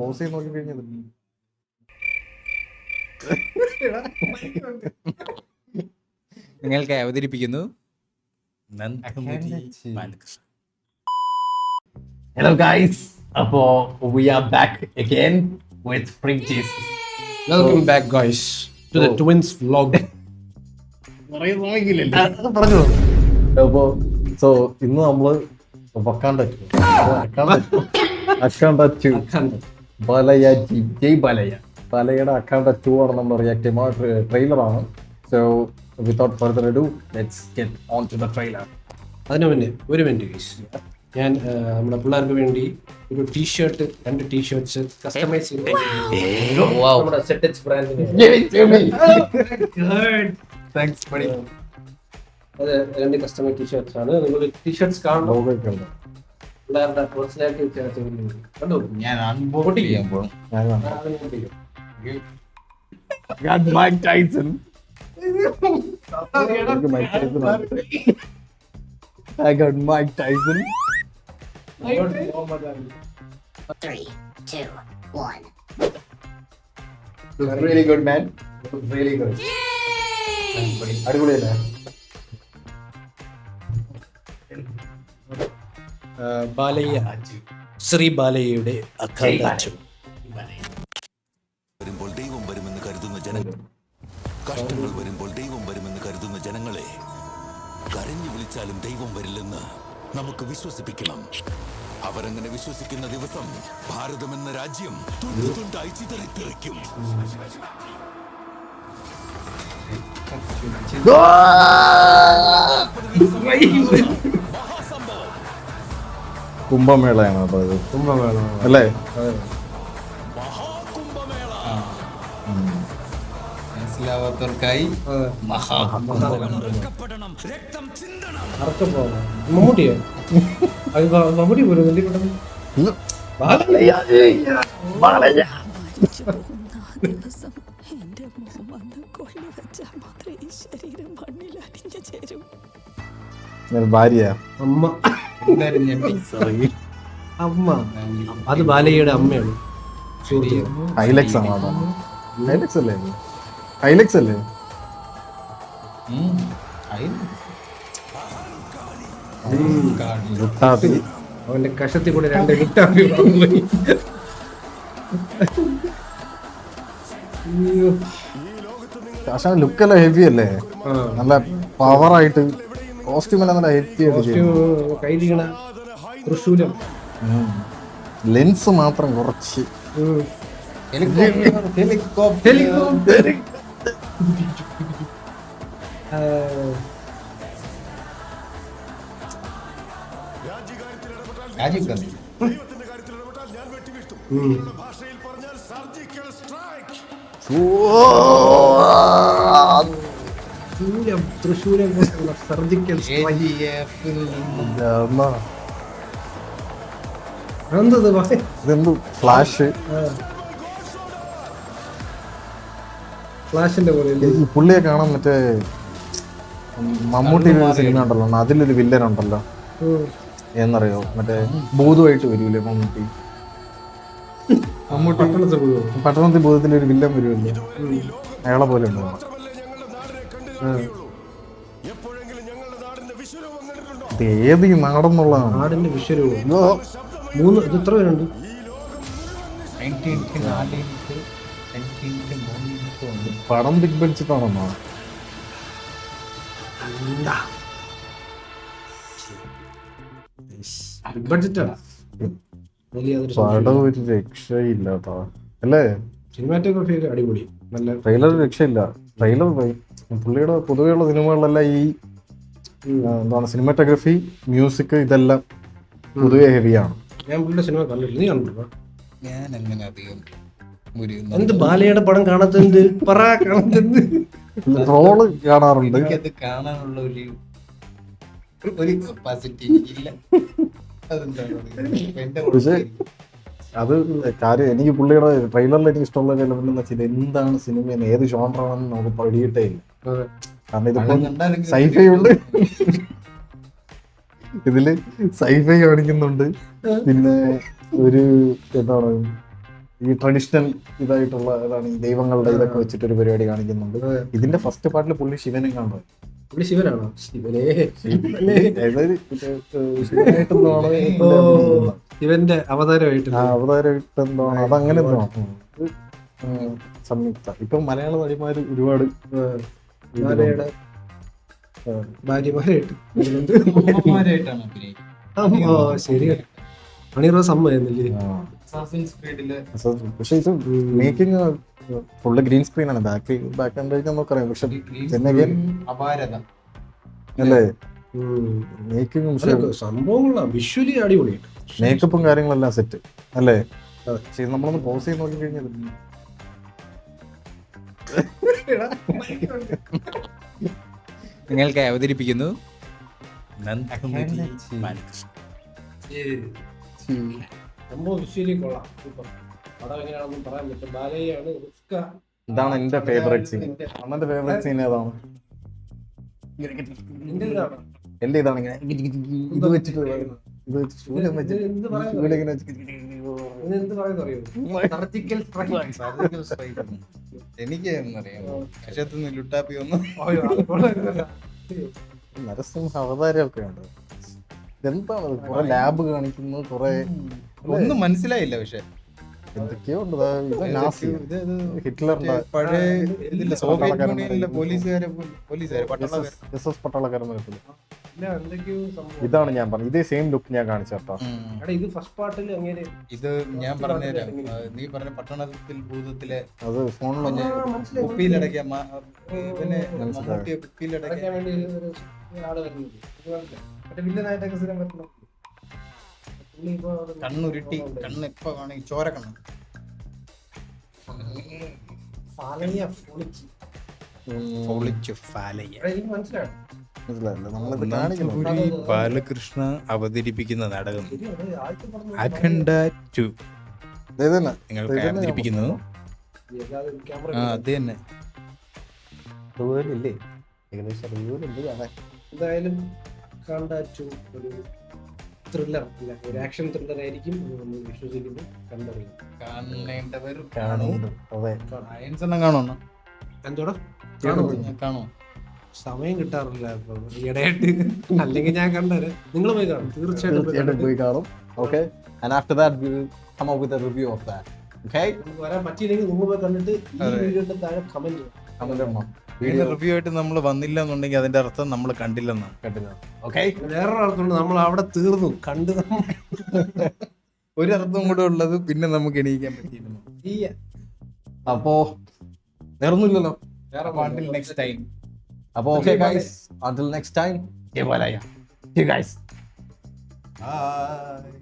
Pose ചെയ്ത് നോക്കി കഴിഞ്ഞത് നിങ്ങൾക്ക് അവതരിപ്പിക്കുന്നു ഹലോ ഗൈസ്, അപ്പോ we are back again with Spring Jesus. Welcome back, guys, to the Twins vlog. പറഞ്ഞു. അപ്പോ ഇന്ന് നമ്മള് വക്കാണ്ട ബാലയുടെ അക്കാണ്ട 2 ആണ് നമ്മൾ റിയാക്ട് ചെയ്യുമ്പോൾ ട്രെയിലറാണ്. So without further ado let's get on to the trailer. അതിനു മുന്നേ ഒരു മിനിറ്റ് ഗൈസ്, ഞാൻ നമ്മുടെ പിള്ളേർക്ക് വേണ്ടി ഒരു ടീഷർട്ട്, 2 ടീഷർട്ട്സ് കസ്റ്റമൈസ് ചെയ്ത് നമ്മുടെ സെറ്റച്ച് ബ്രാൻഡിന് അത് 2 കസ്റ്റമൈസ് ടീഷർട്ട്സ് ആണ്. നിങ്ങൾ ടീഷർട്ട്സ് കാണണം, പിള്ളേരുടെ പേഴ്സണാലിറ്റി കണ്ടു. ഞാൻ അൺബോട്ട് ചെയ്യാൻ പോകും. Mike Tyson. I got Mike Tyson. 3, 2, 1. Looks really good, man. Looks really good. അടിപൊളിയല്ലേ? ബാലയ്യ, ശ്രീ ബാലയ്യയുടെ അക്കാദാച്ചു. വരുമ്പോൾ ദൈവം വരുമെന്ന് കരുതുന്ന ജനങ്ങൾ, കഷ്ടങ്ങൾ വരുമ്പോൾ ദൈവം വരുമെന്ന് കരുതുന്ന ജനങ്ങളെ കരഞ്ഞു വിളിച്ചാലും ദൈവം വരില്ലെന്ന് നമുക്ക് വിശ്വസിപ്പിക്കണം. അവരങ്ങനെ വിശ്വസിക്കുന്ന ദിവസം ഭാരതം എന്ന രാജ്യം തുണ്ടായി ചിതറിത്തെറിക്കും. കുംഭമേളയാണ് അപ്പൊ അത്. കുംഭമേള അല്ലേ? മനസ്സിലാവാത്തവർക്കായി മമ്മൂട്ടിയോ? മമ്മൂട്ടി പോലും ദിവസം എന്റെ മോൻ വന്ന് കൊള്ളി വെച്ചാൽ മാത്രമേ ഈ ശരീരം മണ്ണിൽ അടിഞ്ഞു ചേരൂ. ഭാര്യ അമ്മ അമ്മ അത് ബാലയ്യയുടെ അമ്മയാണ്. ഹൈലക്സ് ആണ്. ഹൈലക്സ് അല്ലേ? ഹൈലക്സ് അല്ലേ? അവന്റെ കഷത്തിൽ കൂടെ 2 ഗുട്ടാപ്പി പോയി. പക്ഷെ ലുക്കെല്ലാം ഹെവി അല്ലേ? നല്ല പവറായിട്ട് കോസ്റ്റ്യൂം എല്ലാം നല്ല ഹെവി ആയിട്ട്. കൈലിക്കണ തൃശൂലം, ലെൻസ് മാത്രം കുറച്ച് രാജീവ് ഗാന്ധി തൃശൂലം സർജിക്കൽ ഇതെന്ത് ഫ്ലാഷ് ഫ്ലാഷിന്റെ പോലെ. ഈ പുള്ളിയെ കാണാൻ മറ്റേ മമ്മൂട്ടി സിനിമ ഉണ്ടല്ലോ, അതിലൊരു വില്ലൻ ഉണ്ടല്ലോ, എന്നറിയോ? മറ്റേ ഭൂതമായിട്ട് വരൂലേ മമ്മൂട്ടി? പട്ടണത്തിൽ ഭൂതത്തിലൊരു വില്ലൻ വരുമല്ലോ, അയാളെ പോലെ ഉണ്ടോ? ഏത് ഈ നാടെന്നുള്ളതാണ്? നാടിന്റെ വിശ്വരൂപം 3 ഇത് എത്ര പേരുണ്ട്? 19 പടം ബിഗ് ബഡ്ജറ്റ് ആണെന്നോ? ബഡ്ജറ്റാണ്. പടം ഒരു രക്ഷയില്ലാത്ത അല്ലേ? സിനിമാറ്റോഗ്രാഫി ഒക്കെ അടിപൊളി, നല്ല. ട്രെയിലർ രക്ഷയില്ല. ട്രെയിലർ പുള്ളിയുടെ പൊതുവെയുള്ള സിനിമകളിലെല്ലാം ഈ എന്താണ് സിനിമാറ്റോഗ്രഫി, മ്യൂസിക്, ഇതെല്ലാം പൊതുവെ ഹെവിയാണ്. ഞാൻ പുള്ളിയുടെ സിനിമ കണ്ടിട്ടില്ല. നീ കണ്ടിട്ടുണ്ടോ? ഞാൻ അങ്ങനെ അധികം എന്ത് ബാലയുടെ പടം കാണാത്തത്? പറ, കാണാത്തത്. റോള് കാണാറുണ്ട്. എനിക്കത് കാണാനുള്ള ഒരു കപ്പാസിറ്റി ഇല്ല. പക്ഷേ അത് കാര്യം എനിക്ക് പുള്ളിയുടെ ട്രെയിലറിൽ എനിക്ക് ഇഷ്ടമുള്ള എലമെന്റ് എന്ന് വെച്ചാൽ എന്താണ് സിനിമ, ഏത് ജോണറാണെന്ന് നമുക്ക് പഠിയിട്ടേ ഇല്ല. കാരണം ഇതിപ്പോ സൈഫൈ ഉണ്ട്, ഇതില് സൈഫൈ കാണിക്കുന്നുണ്ട്, പിന്നെ ഒരു എന്താണ് ഈ ട്രഡീഷണൽ ഇതായിട്ടുള്ള ഇതാണ് ഈ ദൈവങ്ങളുടെ ഇതൊക്കെ വെച്ചിട്ട് ഒരു പരിപാടി കാണിക്കുന്നുണ്ട്. ഇതിന്റെ ഫസ്റ്റ് പാർട്ടിൽ പുള്ളി ശിവനെ കാണുന്നത്. പുള്ളി ശിവനാണോ? ശിവനെ അതായത് ശിവനായിട്ടെന്താണോ ശിവന്റെ അവതാരമായിട്ട് അവതാരമായിട്ടെന്താണോ അതങ്ങനെ എന്തോ സംയുക്ത. ഇപ്പൊ മലയാള നടിമാര് ഒരുപാട് ഭാര്യയുടെ ഭാര്യമാരായിട്ട് അമ്മമാരായിട്ടാണ് അഭിനയിക്കുന്നത്. ഓ ശരി. മണിറോസ് അമ്മ എന്നില്ലേ? അസാസിൻസ് ക്രീഡില് പക്ഷെ ഇത് മേക്കിംഗ് ഫുള്ള് ഗ്രീൻ സ്ക്രീൻ ആണ്. ബാക്ക് നമുക്ക് അറിയാം. പക്ഷെ അപാരത അല്ലേ മേക്കിംഗ് സംഭവങ്ങളാണ് വിഷ്വലി അടിപൊളിയായിട്ട്. മേക്കപ്പും കാര്യങ്ങളെല്ലാം സെറ്റ് അല്ലേ? പക്ഷെ നമ്മളൊന്ന് പോസ് ചെയ്ത് നോക്കി കഴിഞ്ഞാൽ നിങ്ങൾക്ക് അവതരിപ്പിക്കുന്നു നന്ദകുമാരി ബാലകൃഷ്ണൻ. സംഭവം വിഷ്വലി കൊള്ളാം. സൂപ്പർ. പടം എങ്ങനെയാണെന്നും പറയാൻ പറ്റും. ബാലയാണ് റിസ്ക. ഇതാണ് എന്റെ ഫേവറേറ്റ് സീൻ. അമ്മന്റെ ഫേവറേറ്റ് സീൻ ഏതാണ്? എന്റെ ഇതാണ് ഇങ്ങനെ ഇത് വെച്ചിട്ട് ഇത് വെച്ച് ശൂലം വെച്ചിട്ട് ശൂലം ഇങ്ങനെ എന്ത് പറയുന്നത് അറിയോ? Surgical strike. എനിക്ക് എന്നറിയാം പക്ഷത്തൊന്നും ലുട്ടാപ്പി ഒന്നും നരസിംഹ അവതാരമൊക്കെ ഉണ്ട്. എന്താണ് കുറെ ലാബ് കാണിക്കുന്നു, കുറെ ഒന്നും മനസ്സിലായില്ല. പക്ഷെ എന്തൊക്കെയോ ഉണ്ട്. ഹിറ്റ്ലറിന്റെ പഴയ ഇതില്ല സോവിയറ്റ് യൂണിയനിലെ പോലീസുകാരെ പട്ടാളക്കാരൻ എന്തൊക്കെയോ സംഭവം. ഇതാണ് ഞാൻ പറഞ്ഞത്. ഇതേ സെയിം ലുക്ക് ഞാൻ കാണിച്ചു കേട്ടോ. ഇത് ഫസ്റ്റ് പാർട്ടിൽ അങ്ങനെ ഇത് ഞാൻ പറഞ്ഞുതരാം. നീ പറഞ്ഞ പട്ടണത്തിൽ ഭൂതത്തിലെ അത് ഫോണിൽ കുപ്പിയിലടക്കിയ പിന്നെ മമ്മൂട്ടിയെ കുപ്പിയിലടക്കിയ അടയ്ക്കാൻ വേണ്ടി ഒരു ആള് വരുന്നുണ്ട്. ഇത് മനസ്സിലായി. മറ്റേ വില്ലനായിട്ടൊക്കെ സ്ഥിരം പറ്റണം. പുള്ളി ഇപ്പൊ കണ്ണുരുട്ടി കണ്ണ് എപ്പോ കാണി ചോര കണ്ണ് ഫാലയ്യ പൊളിച്ച്. പൊളിച്ചു ഫാലയ്യ. എനിക്ക് മനസ്സിലായി. മനസ്സിലായില്ല നമ്മളിത് കാണിക്കുന്നു. നന്ദകുമാരി ബാലകൃഷ്ണ അവതരിപ്പിക്കുന്ന നാടകം ശരി, അത് ആദ്യത്തെ പറഞ്ഞ അഖണ്ഡ 2 ഇത് തന്നെ. നിങ്ങൾക്ക് അവതരിപ്പിക്കുന്നു. എല്ലാവരും ക്യാമറ അത് തന്നെ അതുപോലില്ലേ ഏകദേശം അതുപോലുണ്ട് കാണാൻ. എന്തായാലും കണ്ടാച്ചു ഒരു ത്രില്ലർ അല്ല, ഒരു ആക്ഷൻ ത്രില്ലർ ആയിരിക്കും നമ്മൾ വിശ്വസിക്കുന്നു. കണ്ടറിയും. കാണേണ്ടവർ കാണുന്നുണ്ട്. അതെ അയൻസെണ്ണം കാണണം. എന്തോടാ കാണോ സമയം കിട്ടാറില്ല ഇപ്പൊ ഈയിടെയായിട്ട്. അല്ലെങ്കിൽ ഞാൻ കണ്ടേരെ. നിങ്ങൾ പോയി കാണും. തീർച്ചയായിട്ടും പോയി കാണും. Okay and after that we will come up with a review of that. Okay നിങ്ങൾക്ക് വരാൻ പറ്റിയില്ലെങ്കിൽ നിങ്ങൾ പോയി കണ്ടിട്ട് ഈ വീഡിയോയുടെ താഴെ കമന്റ് ചെയ്യണം. comment ചെയ്യണം. വീഡിയോ റിവ്യൂ ആയിട്ട് നമ്മൾ വന്നില്ല എന്നുണ്ടെങ്കിൽ അതിന്റെ അർത്ഥം നമ്മൾ കണ്ടില്ലെന്നാണ്. കേട്ടില്ല. Okay വേറൊരു അർത്ഥമുണ്ട്. നമ്മൾ അവിടെ തീർന്നു കണ്ടു. ഒരു അർത്ഥം കൂടെ ഉള്ളത് പിന്നെ നമുക്ക് എണീക്കാൻ പറ്റിയിരുന്നു. അപ്പോ വേറൊന്നുമില്ലല്ലോ. Until next time. അപ്പോ okay guys, until next time. Bye guys. Bye.